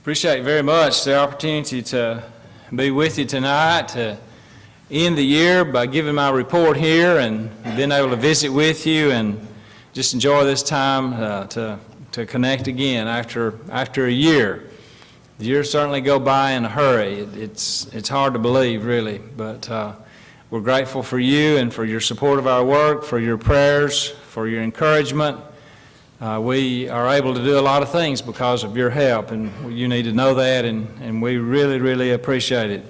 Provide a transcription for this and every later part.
Appreciate very much the opportunity to be with you tonight, to end the year by giving my report here and being able to visit with you and just enjoy this time to connect again after a year. The years certainly go by in a hurry. It's hard to believe, really, but we're grateful for you and for your support of our work, for your prayers, for your encouragement. We are able to do a lot of things because of your help, and you need to know that, and we really, really appreciate it.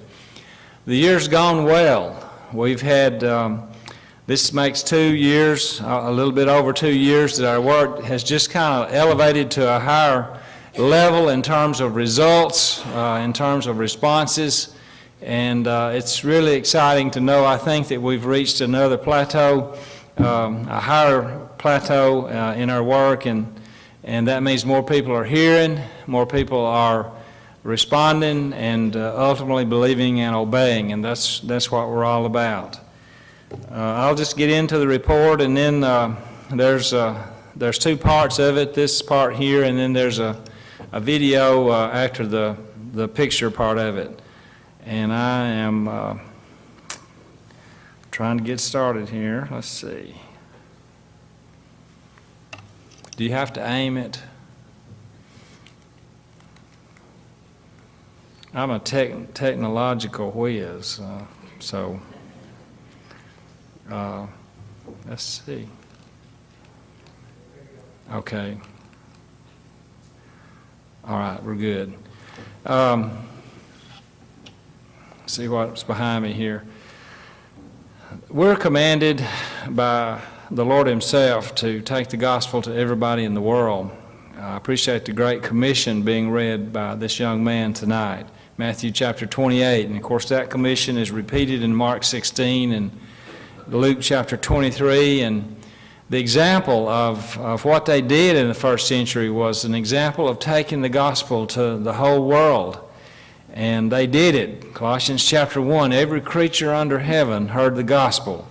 The year's gone well. We've had, this makes 2 years, a little bit over 2 years, that our work has just kind of elevated to a higher level in terms of results, in terms of responses, and it's really exciting to know, I think, that we've reached another plateau, a higher plateau in our work, and that means more people are hearing, more people are responding, and ultimately believing and obeying, and that's what we're all about. I'll just get into the report, and then there's two parts of it, this part here, and then there's a video after the picture part of it. And I am trying to get started here. Let's see. Do you have to aim it? I'm a technological whiz, so let's see. Okay. All right, we're good. See what's behind me here. We're commanded by the Lord Himself to take the gospel to everybody in the world. I appreciate the Great Commission being read by this young man tonight, Matthew chapter 28. And of course that commission is repeated in Mark 16 and Luke chapter 23. And the example of what they did in the first century was an example of taking the gospel to the whole world. And they did it. Colossians chapter 1, every creature under heaven heard the gospel.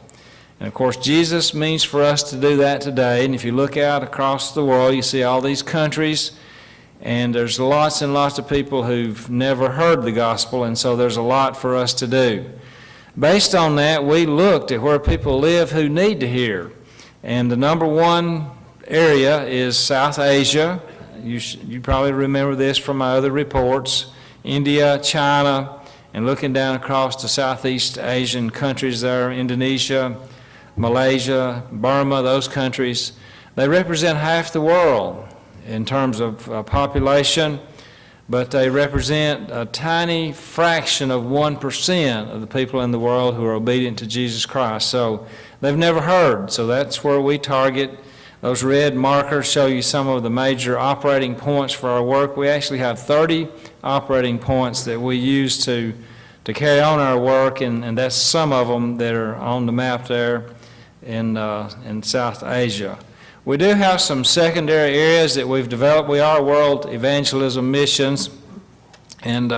And of course, Jesus means for us to do that today. And if you look out across the world, you see all these countries, and there's lots and lots of people who've never heard the gospel, and so there's a lot for us to do. Based on that, we looked at where people live who need to hear. And the number one area is South Asia. You probably remember this from my other reports. India, China, and looking down across the Southeast Asian countries there, Indonesia, Malaysia, Burma, those countries, they represent half the world in terms of population, but they represent a tiny fraction of 1% of the people in the world who are obedient to Jesus Christ. So they've never heard, so that's where we target. Those red markers show you some of the major operating points for our work. We actually have 30 operating points that we use to carry on our work, and that's some of them that are on the map there in South Asia. We do have some secondary areas that we've developed. We are World Evangelism Missions, and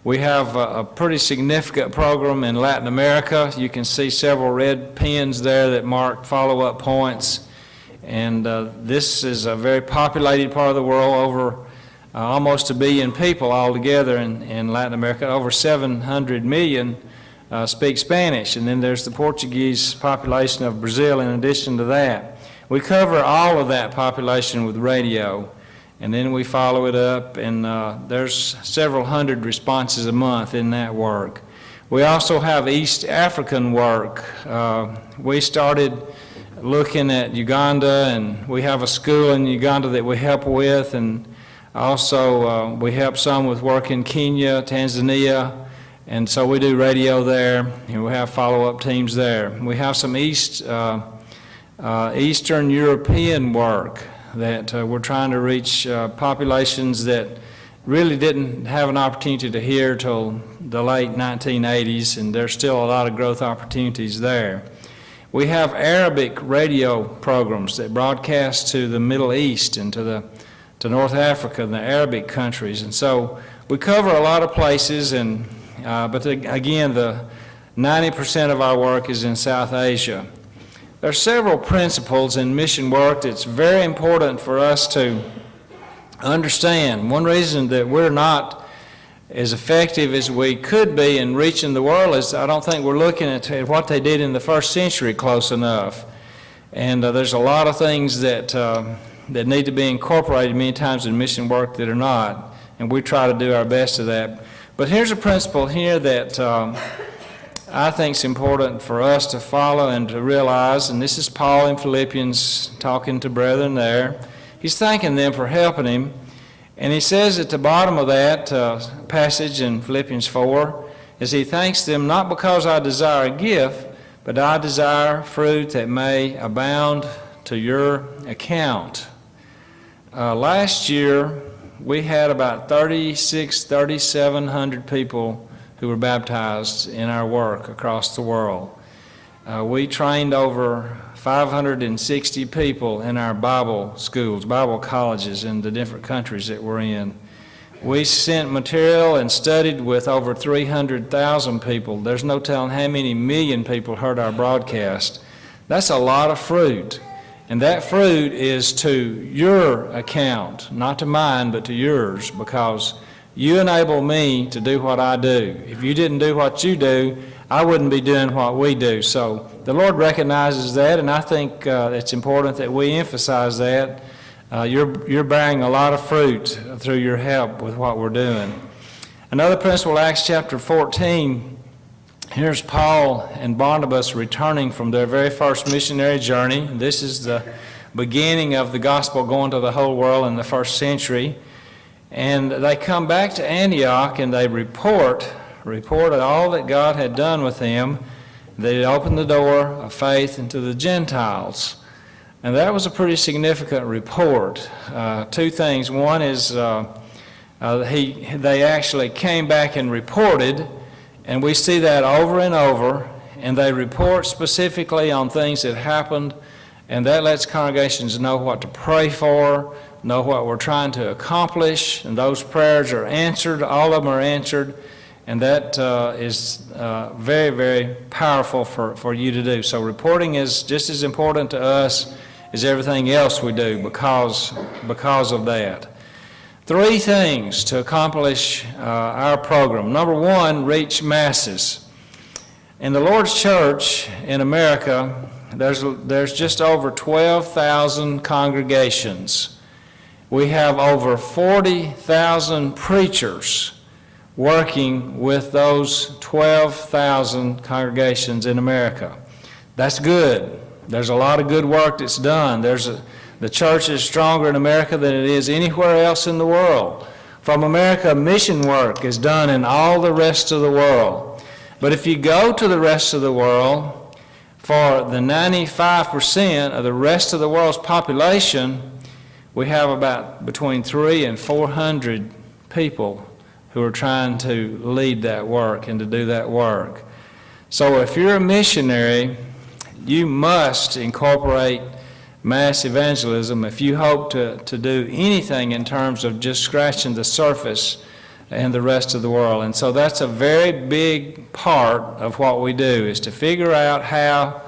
we have a pretty significant program in Latin America. You can see several red pins there that mark follow-up points. And this is a very populated part of the world, over almost 1 billion people altogether in Latin America. Over 700 million speak Spanish, and then there's the Portuguese population of Brazil in addition to that. We cover all of that population with radio, and then we follow it up, and there's several hundred responses a month in that work. We also have East African work. We started looking at Uganda, and we have a school in Uganda that we help with, and also we help some with work in Kenya, Tanzania, and so we do radio there, and we have follow-up teams there. We have some Eastern European work that we're trying to reach populations that really didn't have an opportunity to hear till the late 1980s, and there's still a lot of growth opportunities there. We have Arabic radio programs that broadcast to the Middle East and to North Africa and the Arabic countries, and so we cover a lot of places. And but again, the 90% of our work is in South Asia. There are several principles in mission work that's very important for us to understand, one reason that we're not as effective as we could be in reaching the world is I don't think we're looking at what they did in the first century close enough. And there's a lot of things that that need to be incorporated many times in mission work that are not, and we try to do our best of that. But here's a principle here that I think is important for us to follow and to realize, and this is Paul in Philippians talking to brethren there. He's thanking them for helping him, and he says at the bottom of that passage in Philippians 4, is he thanks them not because I desire a gift, but I desire fruit that may abound to your account. Last year, we had about 3,700 people who were baptized in our work across the world. We trained over 560 people in our Bible schools, Bible colleges in the different countries that we're in. We sent material and studied with over 300,000 people. There's no telling how many million people heard our broadcast. That's a lot of fruit. And that fruit is to your account, not to mine, but to yours, because you enable me to do what I do. If you didn't do what you do, I wouldn't be doing what we do. So the Lord recognizes that, and I think it's important that we emphasize that. You're bearing a lot of fruit through your help with what we're doing. Another principle, Acts chapter 14, here's Paul and Barnabas returning from their very first missionary journey. This is the beginning of the gospel going to the whole world in the first century. And they come back to Antioch and they reported all that God had done with them. They had opened the door of faith into the Gentiles. And that was a pretty significant report. Two things. One is they actually came back and reported, and we see that over and over, and they report specifically on things that happened, and that lets congregations know what to pray for, know what we're trying to accomplish, and those prayers are answered. All of them are answered, and that is very, very powerful for you to do. So reporting is just as important to us as everything else we do because of that. Three things to accomplish our program. Number one, reach masses. In the Lord's Church in America, there's just over 12,000 congregations. We have over 40,000 preachers working with those 12,000 congregations in America. That's good. There's a lot of good work that's done. The church is stronger in America than it is anywhere else in the world. From America, mission work is done in all the rest of the world. But if you go to the rest of the world, for the 95% of the rest of the world's population, we have about between 300 and 400 people who are trying to lead that work and to do that work. So if you're a missionary, you must incorporate mass evangelism if you hope to do anything in terms of just scratching the surface in the rest of the world. And so that's a very big part of what we do, is to figure out how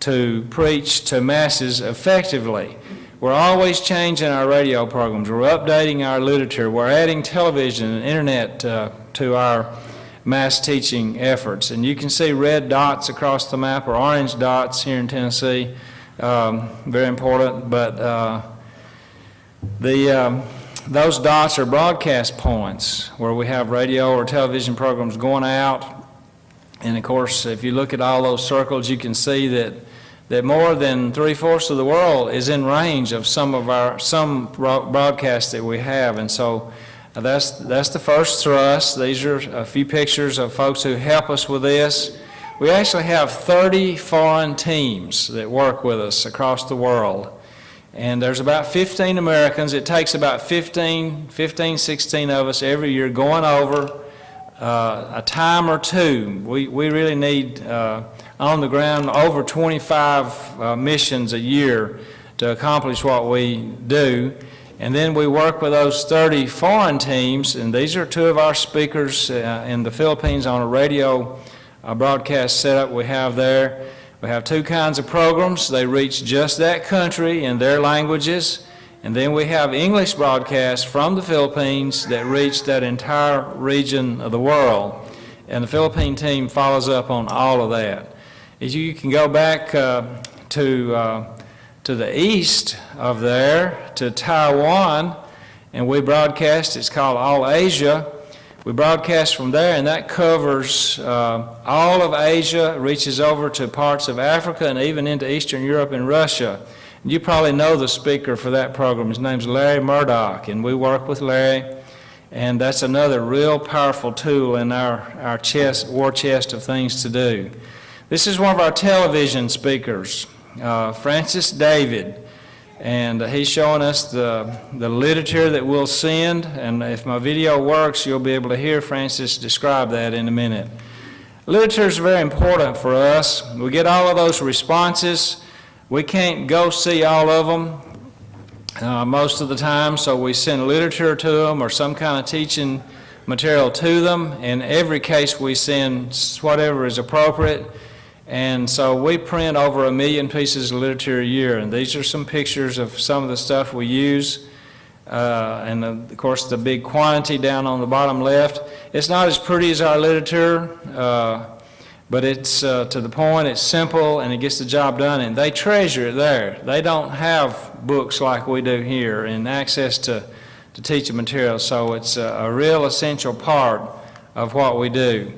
to preach to masses effectively. We're always changing our radio programs. We're updating our literature. We're adding television and internet to our mass teaching efforts. And you can see red dots across the map, or orange dots here in Tennessee. Very important. But those dots are broadcast points where we have radio or television programs going out. And of course, if you look at all those circles, you can see that more than 3/4 of the world is in range of some broadcasts that we have. And so that's the first thrust. These are a few pictures of folks who help us with this. We actually have 30 foreign teams that work with us across the world. And there's about 15 Americans. It takes about 16 of us every year going over a time or two. We really need on the ground over 25 missions a year to accomplish what we do. And then we work with those 30 foreign teams, and these are two of our speakers in the Philippines on a radio broadcast setup we have there. We have two kinds of programs. They reach just that country in their languages, And then we have English broadcasts from the Philippines that reach that entire region of the world. And the Philippine team follows up on all of that. As you can go back to the east of there, to Taiwan, and we broadcast, it's called All Asia. We broadcast from there, and that covers all of Asia, reaches over to parts of Africa and even into Eastern Europe and Russia. You probably know the speaker for that program. His name's Larry Murdoch, and we work with Larry, and that's another real powerful tool in our war chest of things to do. This is one of our television speakers, Francis David, and he's showing us the literature that we'll send, and if my video works, you'll be able to hear Francis describe that in a minute. Literature is very important for us. We get all of those responses. We can't go see all of them most of the time, so we send literature to them or some kind of teaching material to them. In every case, we send whatever is appropriate. And so we print over 1 million pieces of literature a year, and these are some pictures of some of the stuff we use. And of course, the big quantity down on the bottom left. It's not as pretty as our literature, but it's to the point, it's simple, and it gets the job done, and they treasure it there. They don't have books like we do here and access to teaching material, so it's a real essential part of what we do.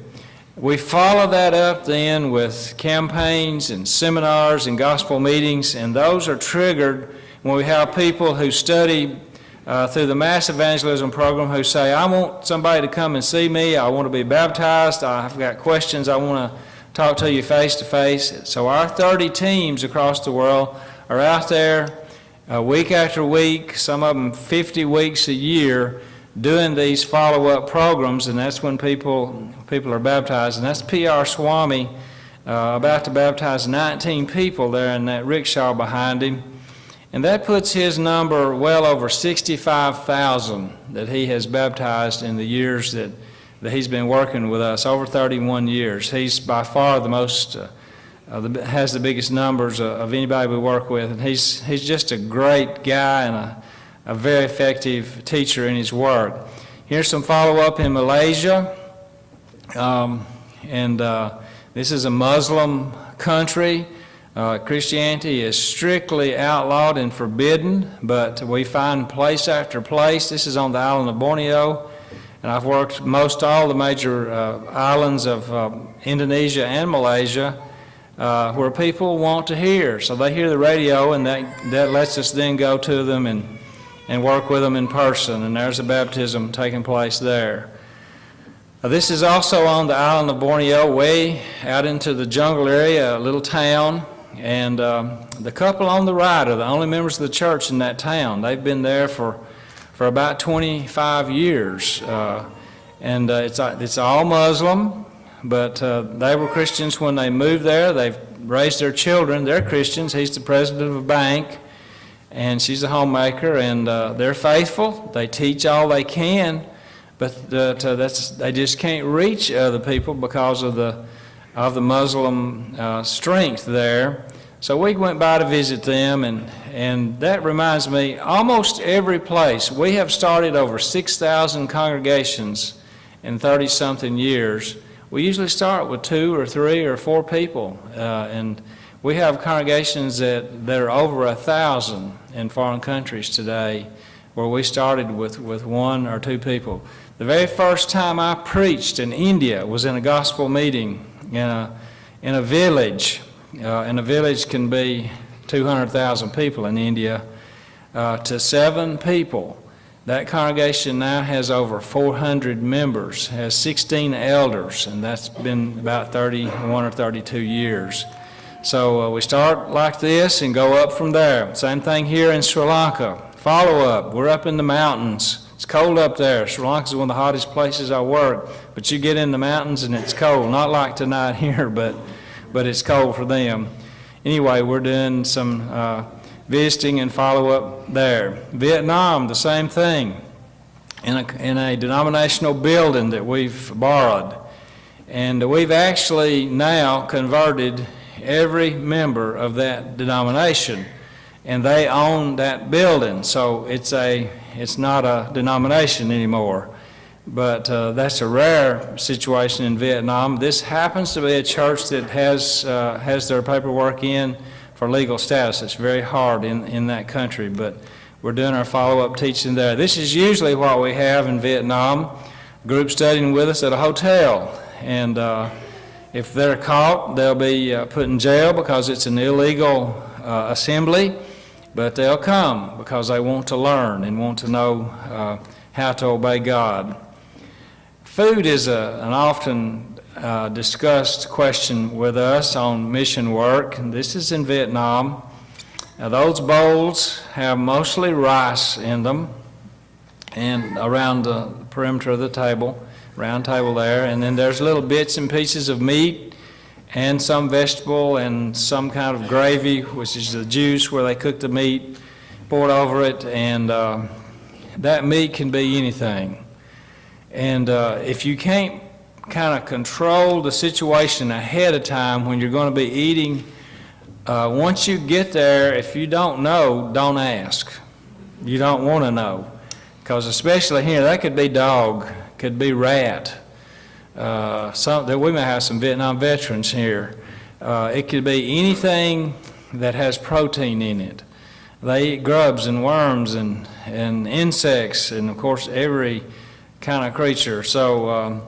We follow that up then with campaigns and seminars and gospel meetings, and those are triggered when we have people who study through the mass evangelism program who say, I want somebody to come and see me, I want to be baptized, I've got questions, I want to talk to you face to face. So our 30 teams across the world are out there week after week, some of them 50 weeks a year, doing these follow-up programs, and that's when people are baptized. And that's P.R. Swami about to baptize 19 people there in that rickshaw behind him. And that puts his number well over 65,000 that he has baptized in the years that he's been working with us, over 31 years. He's by far the most, has the biggest numbers of anybody we work with. And he's just a great guy and a very effective teacher in his work. Here's some follow-up in Malaysia. This is a Muslim country. Christianity is strictly outlawed and forbidden, but we find place after place. This is on the island of Borneo, and I've worked most all the major islands of Indonesia and Malaysia where people want to hear. So they hear the radio, and that lets us then go to them and work with them in person, and there's a baptism taking place there. This is also on the island of Borneo, way out into the jungle area, a little town. And the couple on the right are the only members of the church in that town. They've been there for about 25 years. It's all Muslim, but they were Christians when they moved there. They've raised their children. They're Christians. He's the president of a bank, and she's a homemaker, and they're faithful. They teach all they can, but they just can't reach other people because of the Muslim strength there. So we went by to visit them, and that reminds me, almost every place, we have started over 6,000 congregations in 30-something years. We usually start with 2 or 3 or 4 people, and we have congregations that are over 1,000 in foreign countries today, where we started with 1 or 2 people. The very first time I preached in India was in a gospel meeting in a village. And a village can be 200,000 people in India, to 7 people. That congregation now has over 400 members, has 16 elders, and that's been about 31 or 32 years. So we start like this and go up from there. Same thing here in Sri Lanka. Follow up. We're up in the mountains. It's cold up there. Sri Lanka is one of the hottest places I work, but you get in the mountains and it's cold. Not like tonight here, but it's cold for them. Anyway, we're doing some visiting and follow-up there. Vietnam, the same thing, in a denominational building that we've borrowed. And we've actually now converted every member of that denomination. and they own that building. So it's not a denomination anymore. But that's a rare situation in Vietnam. This happens to be a church that has their paperwork in for legal status. It's very hard in that country, but we're doing our follow-up teaching there. This is usually what we have in Vietnam, group studying with us at a hotel. And if they're caught, they'll be put in jail because it's an illegal assembly, but they'll come because they want to learn and want to know how to obey God. Food is an often discussed question with us on mission work, and this is in Vietnam. Now, those bowls have mostly rice in them and around the perimeter of the table, round table there, and then there's little bits and pieces of meat and some vegetable and some kind of gravy, which is the juice where they cook the meat, poured over it, and that meat can be anything. And if you can't kind of control the situation ahead of time when you're going to be eating, once you get there, if you don't know, don't ask. You don't want to know. Because especially here, that could be dog, could be rat. We may have some Vietnam veterans here. It could be anything that has protein in it. They eat grubs and worms and insects and, of course, every kind of creature. So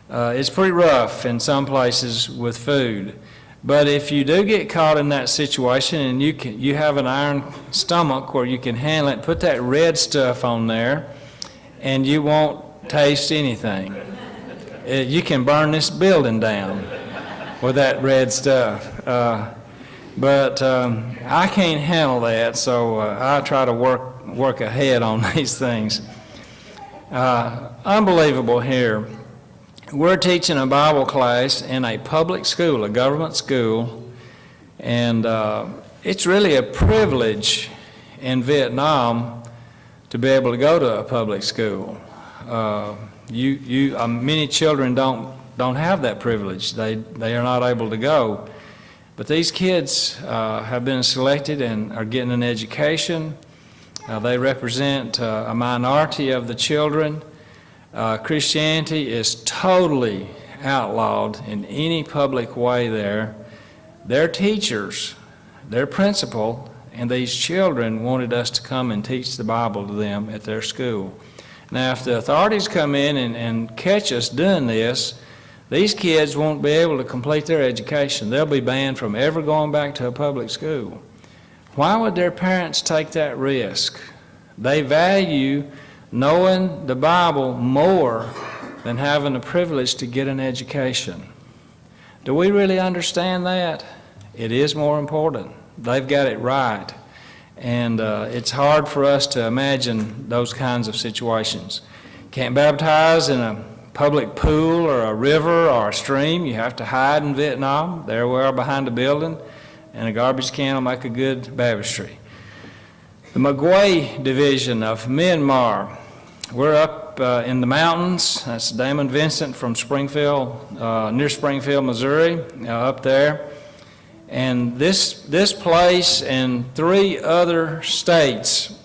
it's pretty rough in some places with food. But if you do get caught in that situation and you have an iron stomach where you can handle it, put that red stuff on there and you won't taste anything. You can burn this building down with that red stuff. But I can't handle that, so I try to work ahead on these things. Unbelievable here. We're teaching a Bible class in a public school, a government school, and it's really a privilege in Vietnam to be able to go to a public school. Many children don't have that privilege. They are not able to go. But these kids have been selected and are getting an education. They represent a minority of the children. Christianity is totally outlawed in any public way there. Their teachers, their principal, and these children wanted us to come and teach the Bible to them at their school. Now, if the authorities come in and catch us doing this, these kids won't be able to complete their education. They'll be banned from ever going back to a public school. Why would their parents take that risk? They value knowing the Bible more than having the privilege to get an education. Do we really understand that? It is more important. They've got it right. And it's hard for us to imagine those kinds of situations. Can't baptize in a public pool or a river or a stream. You have to hide in Vietnam. There we are behind a building, and a garbage can will make a good baptistry. The Magway division of Myanmar. We're up in the mountains. That's Damon Vincent from Springfield, near Springfield, Missouri, up there. And this place and 3 other states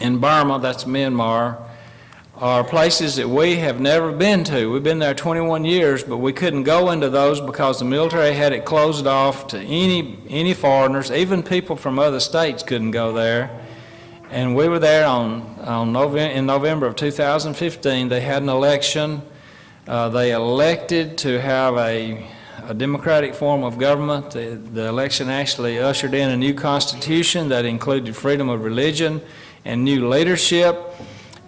in Burma, that's Myanmar, are places that we have never been to. We've been there 21 years, but we couldn't go into those because the military had it closed off to any foreigners. Even people from other states couldn't go there. And we were there in November of 2015. They had an election. They elected to have a democratic form of government. The election actually ushered in a new constitution that included freedom of religion and new leadership.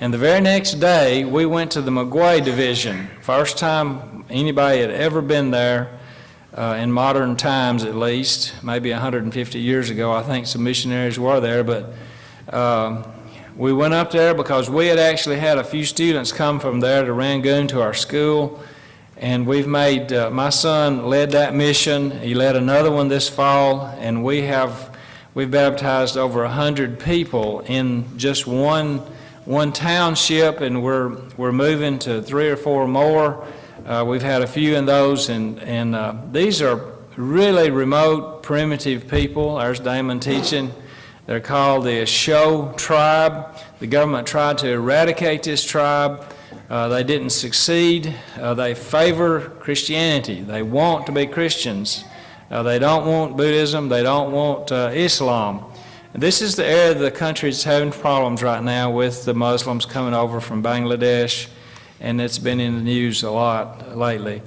And the very next day, we went to the Magway division. First time anybody had ever been there in modern times, at least, maybe 150 years ago. I think some missionaries were there, but we went up there because we had actually had a few students come from there to Rangoon to our school, and we've made, my son led that mission. He led another one this fall, and we've baptized over 100 people in just one township, and we're moving to 3 or 4 more. We've had a few in those, and these are really remote, primitive people. There's Damon teaching. They're called the Asho tribe. The government tried to eradicate this tribe. They didn't succeed. They favor Christianity. They want to be Christians. They don't want Buddhism. They don't want Islam. This is the area of the country that's having problems right now with the Muslims coming over from Bangladesh, and it's been in the news a lot lately.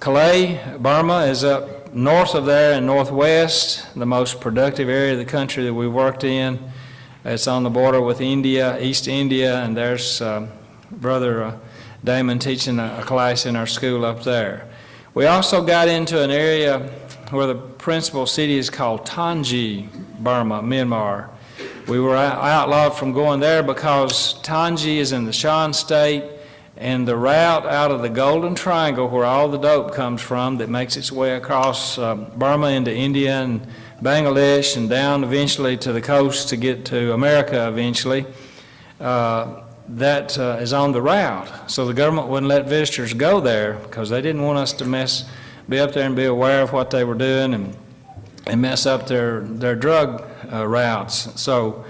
Calais, Burma, is up north of there and northwest, the most productive area of the country that we worked in. It's on the border with India, East India, and there's Brother Damon teaching a class in our school up there. We also got into an area where the principal city is called Tangi, Burma, Myanmar. We were outlawed from going there because Tangi is in the Shan state, and the route out of the Golden Triangle, where all the dope comes from, that makes its way across Burma into India and Bangladesh and down eventually to the coast to get to America eventually, that is on the route. So the government wouldn't let visitors go there because they didn't want us to be up there and be aware of what they were doing and mess up their drug routes. So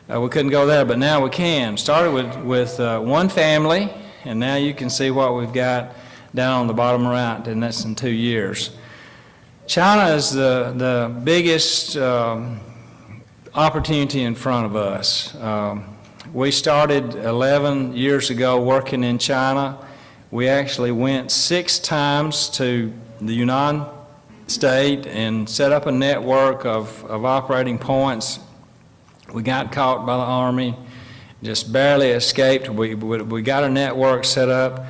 we couldn't go there, but now we can. Started with one family, and now you can see what we've got down on the bottom right, and that's in 2 years. China is the biggest opportunity in front of us. We started 11 years ago working in China. We actually went 6 times to the Yunnan state and set up a network of operating points. We got caught by the Army, just barely escaped. We got a network set up,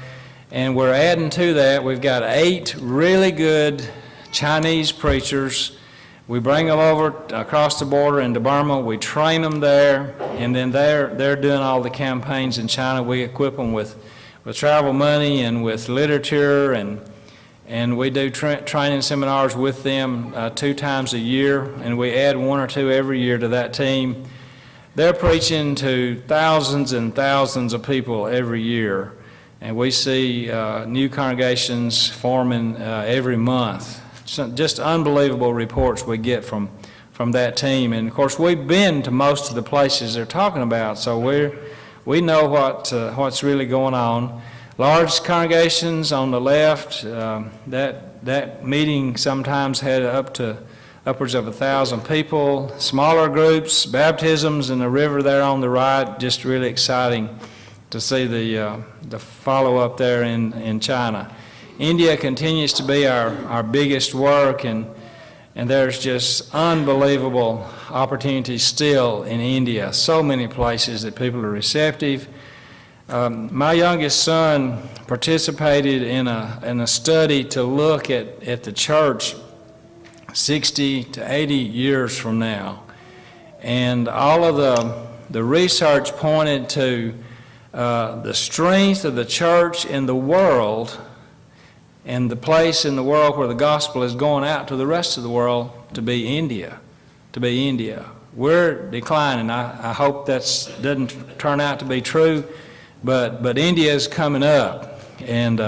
and we're adding to that. We've got 8 really good Chinese preachers. We bring them over across the border into Burma. We train them there, and then they're doing all the campaigns in China. We equip them with travel money and with literature, and we do training seminars with them 2 times a year, and we add 1 or 2 every year to that team. They're preaching to thousands and thousands of people every year, and we see new congregations forming every month. Just unbelievable reports we get from that team. And of course, we've been to most of the places they're talking about, so we know what's really going on. Large congregations on the left, that meeting sometimes had upwards of 1,000 people. Smaller groups, baptisms in the river there on the right, just really exciting to see the follow-up there in China. India continues to be our biggest work, and there's just unbelievable opportunities still in India. So many places that people are receptive. My youngest son participated in a study to look at the church 60 to 80 years from now. And all of the research pointed to the strength of the church in the world and the place in the world where the gospel is going out to the rest of the world to be India. We're declining. I hope that doesn't turn out to be true, but India is coming up, and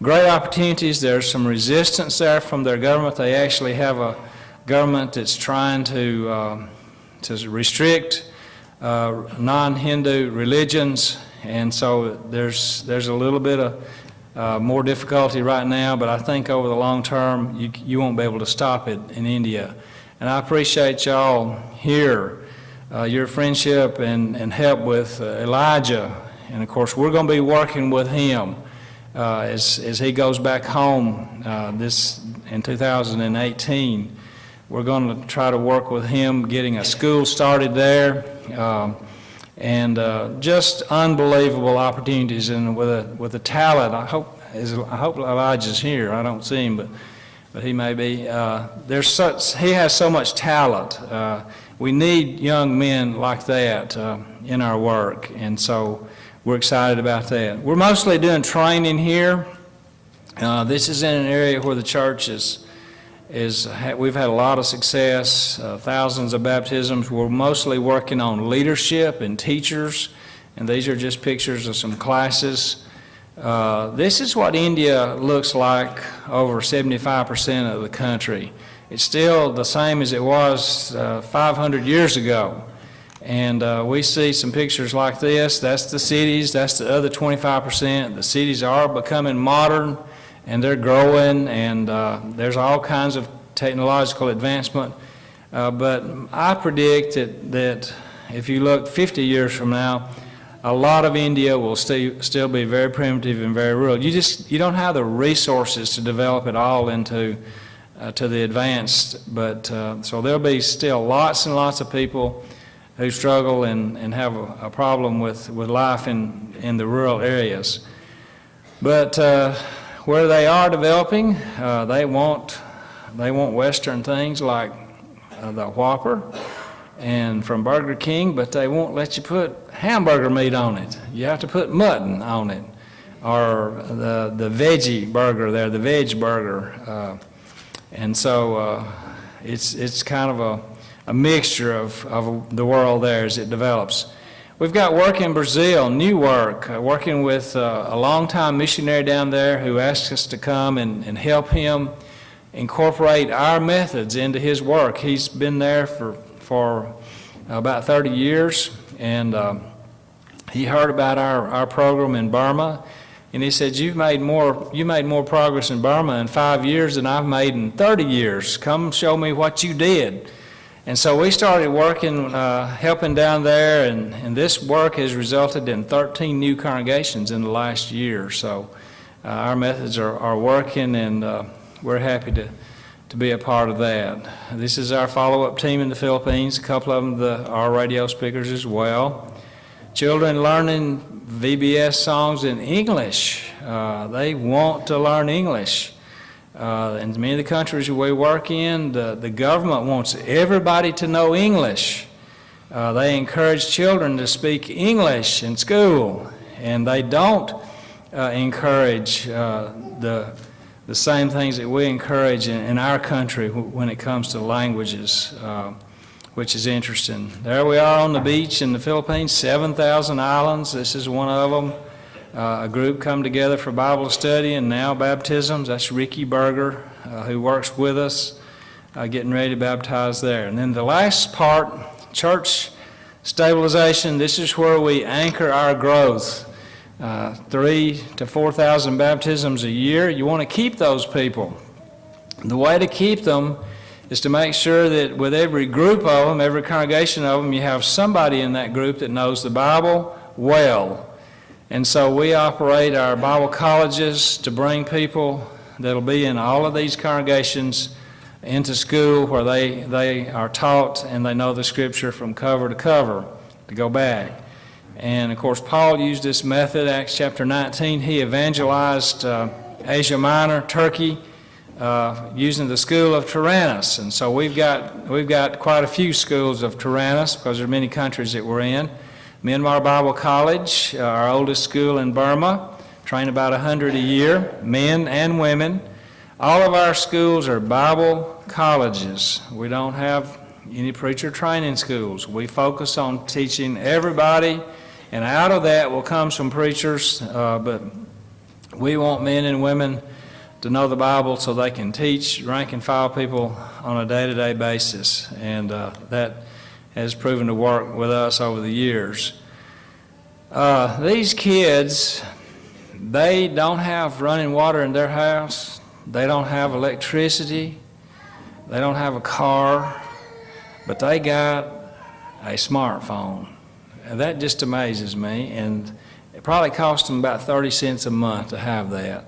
great opportunities. There's some resistance there from their government. They actually have a government that's trying to restrict non-Hindu religions, and so there's a little bit of more difficulty right now, but I think over the long term you won't be able to stop it in India. And I appreciate y'all here, your friendship and help with Elijah, and of course we're going to be working with him as he goes back home this in 2018. We're going to try to work with him getting a school started there, and just unbelievable opportunities. And with the talent, I hope Elijah's here. I don't see him, but he may be. He has so much talent. We need young men like that in our work, and so we're excited about that. We're mostly doing training here. This is in an area where the church we've had a lot of success, thousands of baptisms. We're mostly working on leadership and teachers, and these are just pictures of some classes. This is what India looks like over 75% of the country. it's still the same as it was 500 years ago. And we see some pictures like this. That's the cities. That's the other 25%. The cities are becoming modern, and they're growing, and there's all kinds of technological advancement. But I predict that if you look 50 years from now, a lot of India will still be very primitive and very rural. You don't have the resources to develop it all into to the advanced. But so there'll be still lots and lots of people who struggle and have a problem with life in the rural areas. But where they are developing, they want Western things like the Whopper and from Burger King, but they won't let you put hamburger meat on it. You have to put mutton on it, or the veggie burger there, the veg burger. And so it's kind of a mixture of the world there as it develops. We've got work in Brazil, new work, working with a longtime missionary down there who asked us to come and help him incorporate our methods into his work. He's been there for about 30 years, and he heard about our program in Burma, and he said, you made more progress in Burma in 5 years than I've made in 30 years. Come show me what you did. And so we started working, helping down there, and this work has resulted in 13 new congregations in the last year. So our methods are working, and we're happy to be a part of that. This is our follow-up team in the Philippines. A couple of them are radio speakers as well. Children learning VBS songs in English. They want to learn English. In many of the countries we work in, the government wants everybody to know English. They encourage children to speak English in school, and they don't encourage the same things that we encourage in our country when it comes to languages, which is interesting. There we are on the beach in the Philippines, 7,000 islands. This is one of them. A group come together for Bible study and now baptisms. That's Ricky Berger, who works with us, getting ready to baptize there. And then the last part, church stabilization. This is where we anchor our growth. 3,000 to 4,000 baptisms a year. You want to keep those people. The way to keep them is to make sure that with every group of them, every congregation of them, you have somebody in that group that knows the Bible well. And so we operate our Bible colleges to bring people that'll be in all of these congregations into school where they are taught and they know the Scripture from cover to cover to go back. And of course, Paul used this method, Acts chapter 19. He evangelized Asia Minor, Turkey, using the school of Tyrannus. And so we've got quite a few schools of Tyrannus because there are many countries that we're in. Myanmar Bible College, our oldest school in Burma, train about 100 a year, men and women. All of our schools are Bible colleges. We don't have any preacher training schools. We focus on teaching everybody, and out of that will come some preachers, but we want men and women to know the Bible so they can teach rank and file people on a day-to-day basis, and that has proven to work with us over the years. These kids, they don't have running water in their house. They don't have electricity. They don't have a car, but they got a smartphone. And that just amazes me, and it probably costs them about 30 cents a month to have that.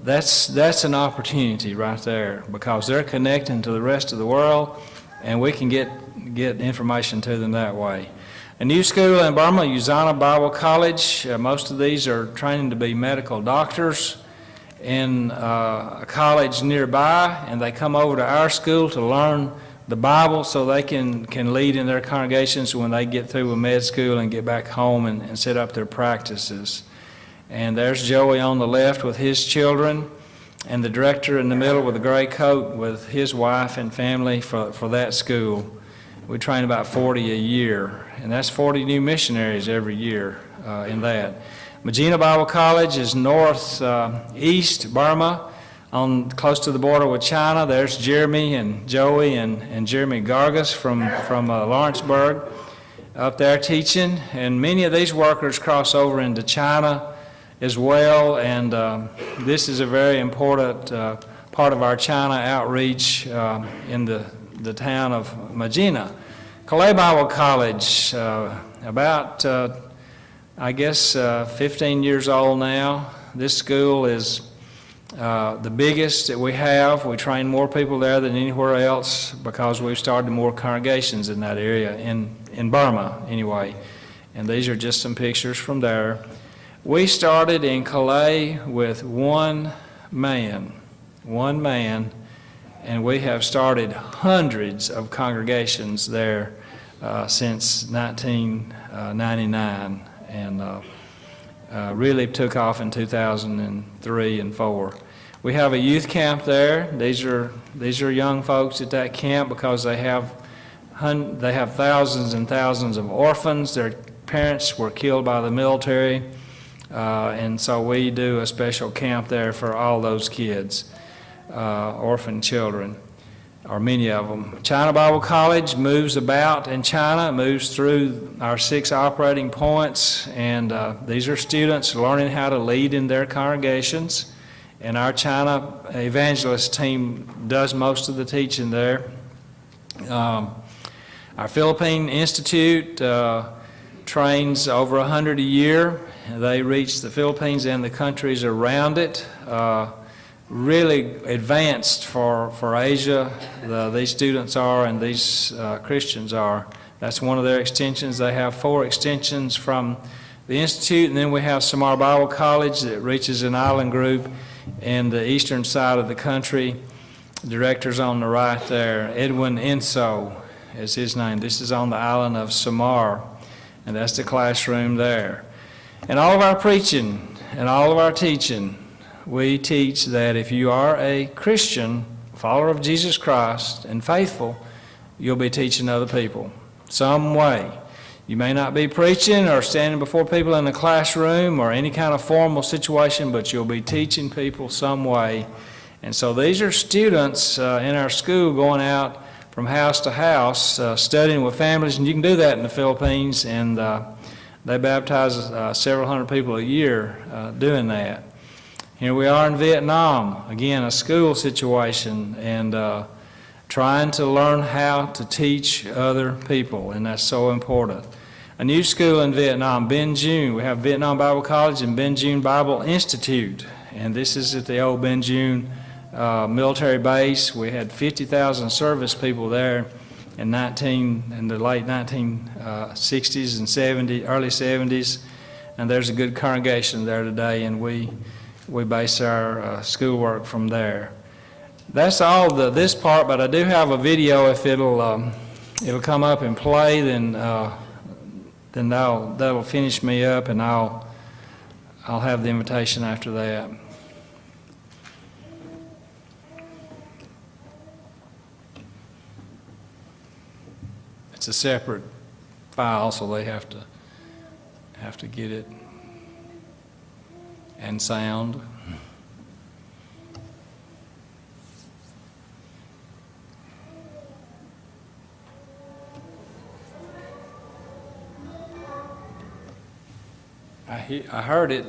That's an opportunity right there because they're connecting to the rest of the world, and we can get information to them that way. A new school in Burma, Uzana Bible College. Most of these are training to be medical doctors in a college nearby, and they come over to our school to learn the Bible so they can lead in their congregations when they get through with med school and get back home and set up their practices. And there's Joey on the left with his children, and the director in the middle with a gray coat with his wife and family for that school. We train about 40 a year, and that's 40 new missionaries every year in that. Magina Bible College is northeast Burma, on close to the border with China. There's Jeremy and Joey and Jeremy Gargas from Lawrenceburg up there teaching. And many of these workers cross over into China as well. And this is a very important part of our China outreach in the town of Magina. Calais Bible College, about, I guess, 15 years old now. This school is the biggest that we have. We train more people there than anywhere else because we've started more congregations in that area, in Burma anyway. And these are just some pictures from there. We started in Calais with one man, and we have started hundreds of congregations there since 1999, and really took off in 2003 and 4. We have a youth camp there. These are young folks at that camp because they have thousands and thousands of orphans. Their parents were killed by the military, and so we do a special camp there for all those kids, orphan children, or many of them. China Bible College moves about in China. It moves through our 6 operating points, and these are students learning how to lead in their congregations. And our China evangelist team does most of the teaching there. Our Philippine Institute trains over 100 a year. They reach the Philippines and the countries around it. Really advanced for Asia, these students are, and these Christians are. That's one of their extensions. They have 4 extensions from the Institute, and then we have Samar Bible College that reaches an island group in the eastern side of the country. The director's on the right there. Edwin Enso is his name. This is on the island of Samar, and that's the classroom there. And all of our preaching and all of our teaching, we teach that if you are a Christian, follower of Jesus Christ, and faithful, you'll be teaching other people some way. You may not be preaching or standing before people in the classroom or any kind of formal situation, but you'll be teaching people some way. And so these are students in our school going out from house to house, studying with families, and you can do that in the Philippines, and they baptize several hundred people a year doing that. Here we are in Vietnam, again, a school situation, and trying to learn how to teach other people, and that's so important. A new school in Vietnam, Ben June. We have Vietnam Bible College and Ben June Bible Institute, and this is at the old Ben June military base. We had 50,000 service people there in the late 1960s and early 70s, and there's a good congregation there today, and we base our schoolwork from there. That's all this part, but I do have a video. If it'll come up and play, then that'll finish me up, and I'll have the invitation after that. It's a separate file, so they have to get it. And sound. I heard it.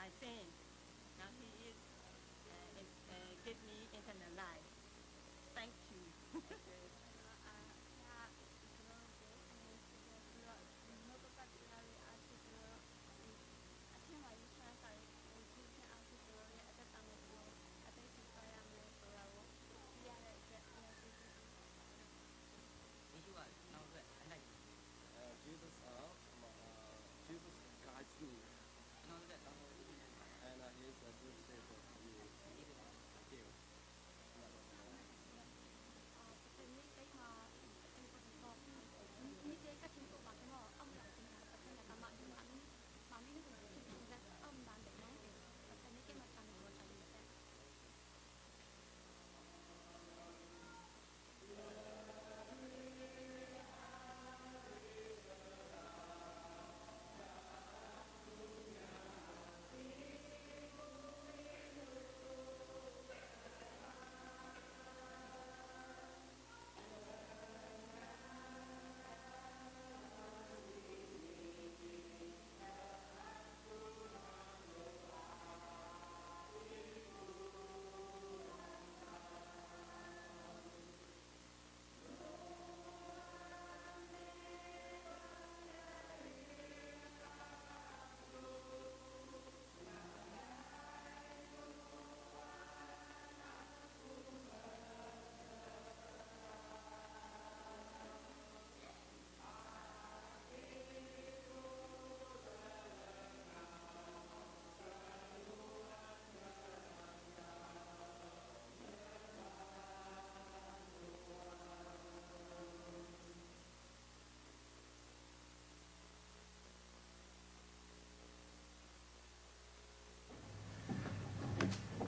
my sin. Now He is give me eternal life. Thank you. Jesus guides me, and He is a good shepherd. Thank you.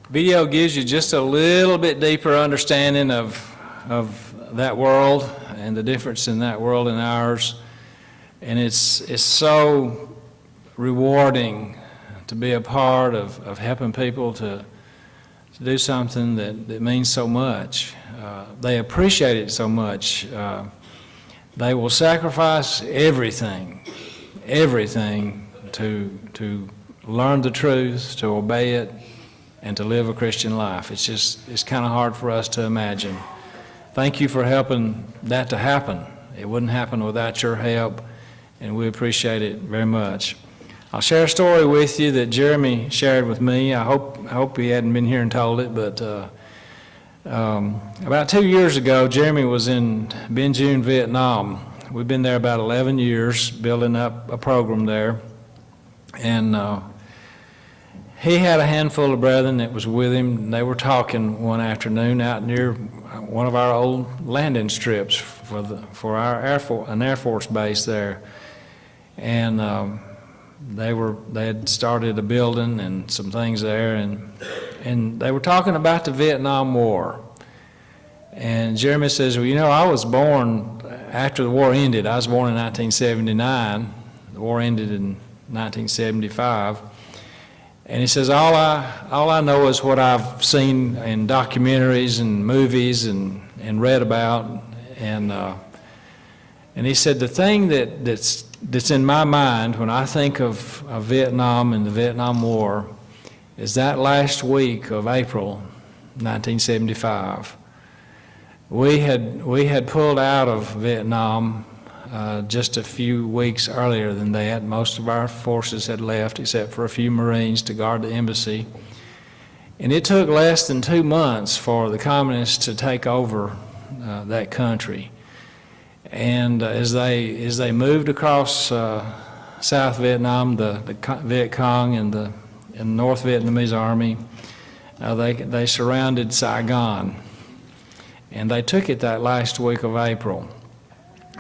Video gives you just a little bit deeper understanding of that world and the difference in that world and ours. And it's so rewarding to be a part of helping people to do something that means so much. They appreciate it so much. They will sacrifice everything to learn the truth, to obey it, and to live a Christian life. It's kind of hard for us to imagine. Thank you for helping that to happen. It wouldn't happen without your help, and we appreciate it very much. I'll share a story with you that Jeremy shared with me. I hope he hadn't been here and told it, but about 2 years ago, Jeremy was in Bien Duen, Vietnam. We've been there about 11 years, building up a program there, and he had a handful of brethren that was with him, and they were talking one afternoon out near one of our old landing strips for our Air Force base there. And they had started a building and some things there, and they were talking about the Vietnam War. And Jeremy says, well, you know, I was born after the war ended. I was born in 1979. The war ended in 1975. And he says, all I know is what I've seen in documentaries and movies and read about. And he said, the thing that's in my mind when I think of Vietnam and the Vietnam War is that last week of April 1975. We had pulled out of Vietnam just a few weeks earlier than that. Most of our forces had left except for a few Marines to guard the embassy. And it took less than 2 months for the communists to take over that country. And as they moved across South Vietnam, the Viet Cong and the North Vietnamese Army, they surrounded Saigon. And they took it that last week of April.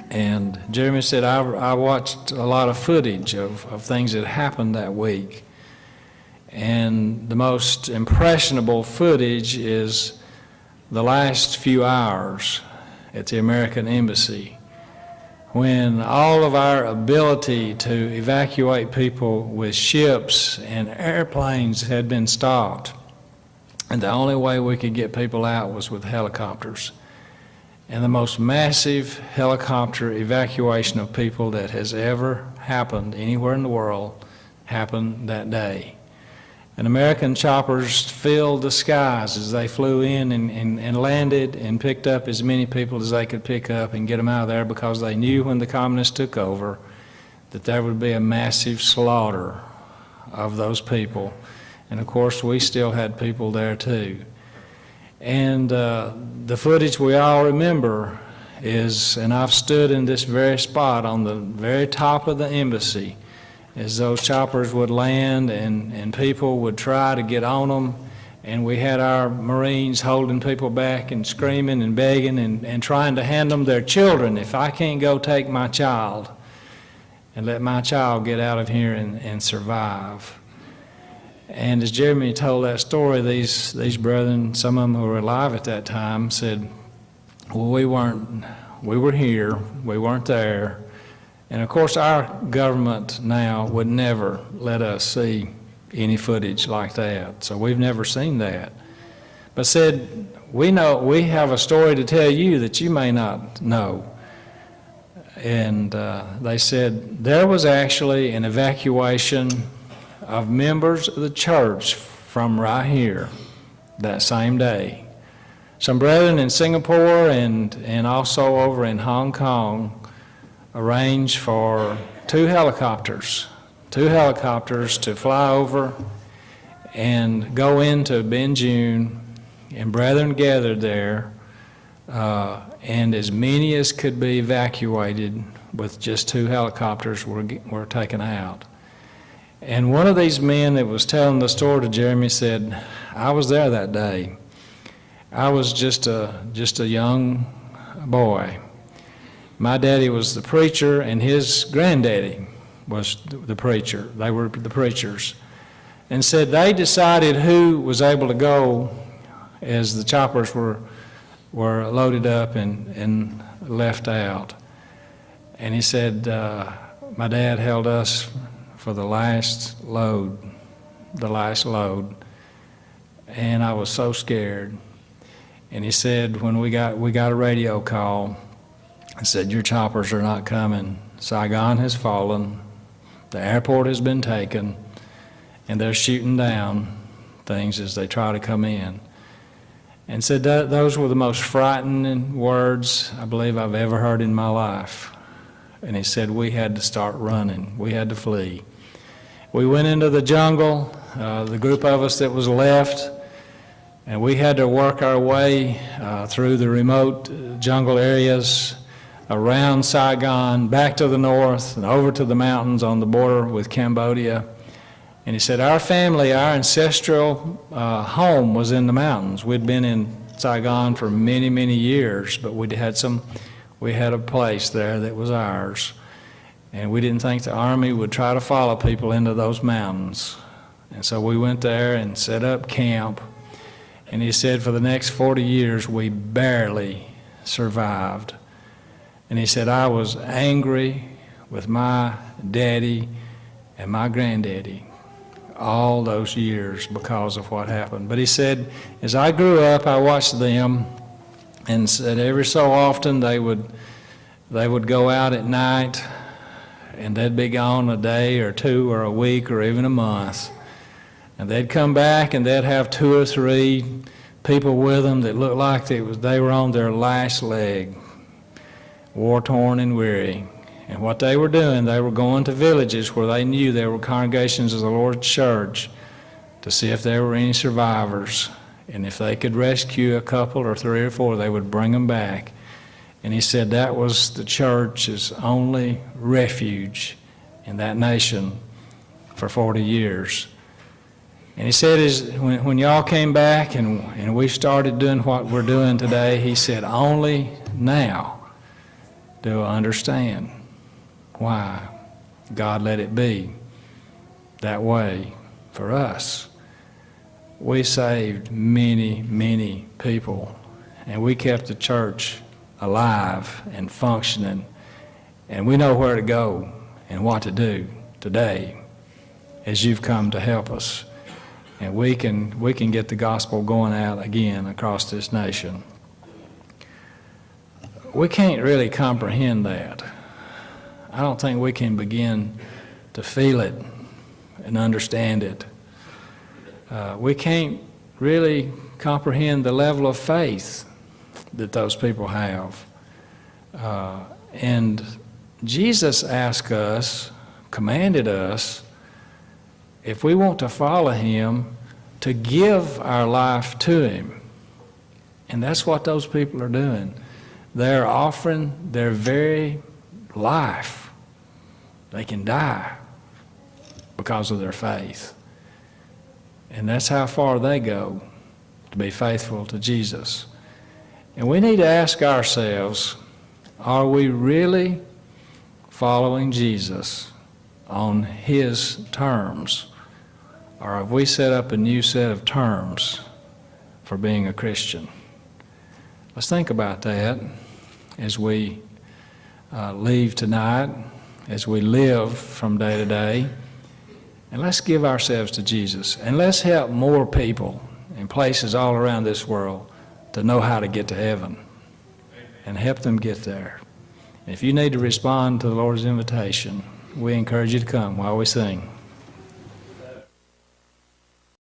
And Jeremy said, I watched a lot of footage of things that happened that week. And the most impressionable footage is the last few hours at the American Embassy, when all of our ability to evacuate people with ships and airplanes had been stopped. And the only way we could get people out was with helicopters. And the most massive helicopter evacuation of people that has ever happened anywhere in the world happened that day. And American choppers filled the skies as they flew in and landed and picked up as many people as they could pick up and get them out of there, because they knew when the communists took over that there would be a massive slaughter of those people. And of course, we still had people there too. And the footage we all remember is, and I've stood in this very spot on the very top of the embassy as those choppers would land and people would try to get on them, and we had our Marines holding people back and screaming and begging and trying to hand them their children. If I can't go take my child and let my child get out of here and survive. And as Jeremy told that story, these brethren, some of them who were alive at that time, said, well, we were here, we weren't there. And of course, our government now would never let us see any footage like that. So we've never seen that. But said, we have a story to tell you that you may not know. And they said there was actually an evacuation of members of the church from right here that same day. Some brethren in Singapore and also over in Hong Kong arranged for two helicopters to fly over and go into Banjul, and brethren gathered there, and as many as could be evacuated with just two helicopters were taken out. And one of these men that was telling the story to Jeremy said, I was there that day. I was just a young boy. My daddy was the preacher, and his granddaddy was the preacher. They were the preachers. And said they decided who was able to go as the choppers were loaded up and left out. And he said, my dad held us for the last load, and I was so scared. And he said, when we got a radio call, and said, your choppers are not coming. Saigon has fallen, the airport has been taken, and they're shooting down things as they try to come in. And said that those were the most frightening words I believe I've ever heard in my life. And he said we had to start running, we had to flee. We went into the jungle, the group of us that was left, and we had to work our way through the remote jungle areas around Saigon, back to the north, and over to the mountains on the border with Cambodia. And he said, our family, our ancestral home was in the mountains. We'd been in Saigon for many, many years, but we had a place there that was ours. And we didn't think the Army would try to follow people into those mountains. And so we went there and set up camp. And he said for the next 40 years, we barely survived. And he said, I was angry with my daddy and my granddaddy all those years because of what happened. But he said, as I grew up, I watched them, and said every so often they would go out at night, and they'd be gone a day or two or a week or even a month. And they'd come back and they'd have 2 or 3 people with them that looked like they were on their last leg, war-torn and weary. And what they were doing, they were going to villages where they knew there were congregations of the Lord's church to see if there were any survivors. And if they could rescue a couple or 3 or 4, they would bring them back. And he said that was the church's only refuge in that nation for 40 years. And he said, when y'all came back and we started doing what we're doing today, he said, only now do I understand why God let it be that way for us. We saved many, many people, and we kept the church alive and functioning, and we know where to go and what to do today as you've come to help us. And we can get the gospel going out again across this nation. We can't really comprehend that. I don't think we can begin to feel it and understand it. We can't really comprehend the level of faith that those people have. And Jesus asked us, commanded us, if we want to follow him, to give our life to him. And that's what those people are doing. They're offering their very life. They can die because of their faith. And that's how far they go, to be faithful to Jesus. And we need to ask ourselves, are we really following Jesus on his terms? Or have we set up a new set of terms for being a Christian? Let's think about that as we leave tonight, as we live from day to day. And let's give ourselves to Jesus. And let's help more people in places all around this world to know how to get to heaven and help them get there. If you need to respond to the Lord's invitation, we encourage you to come while we sing.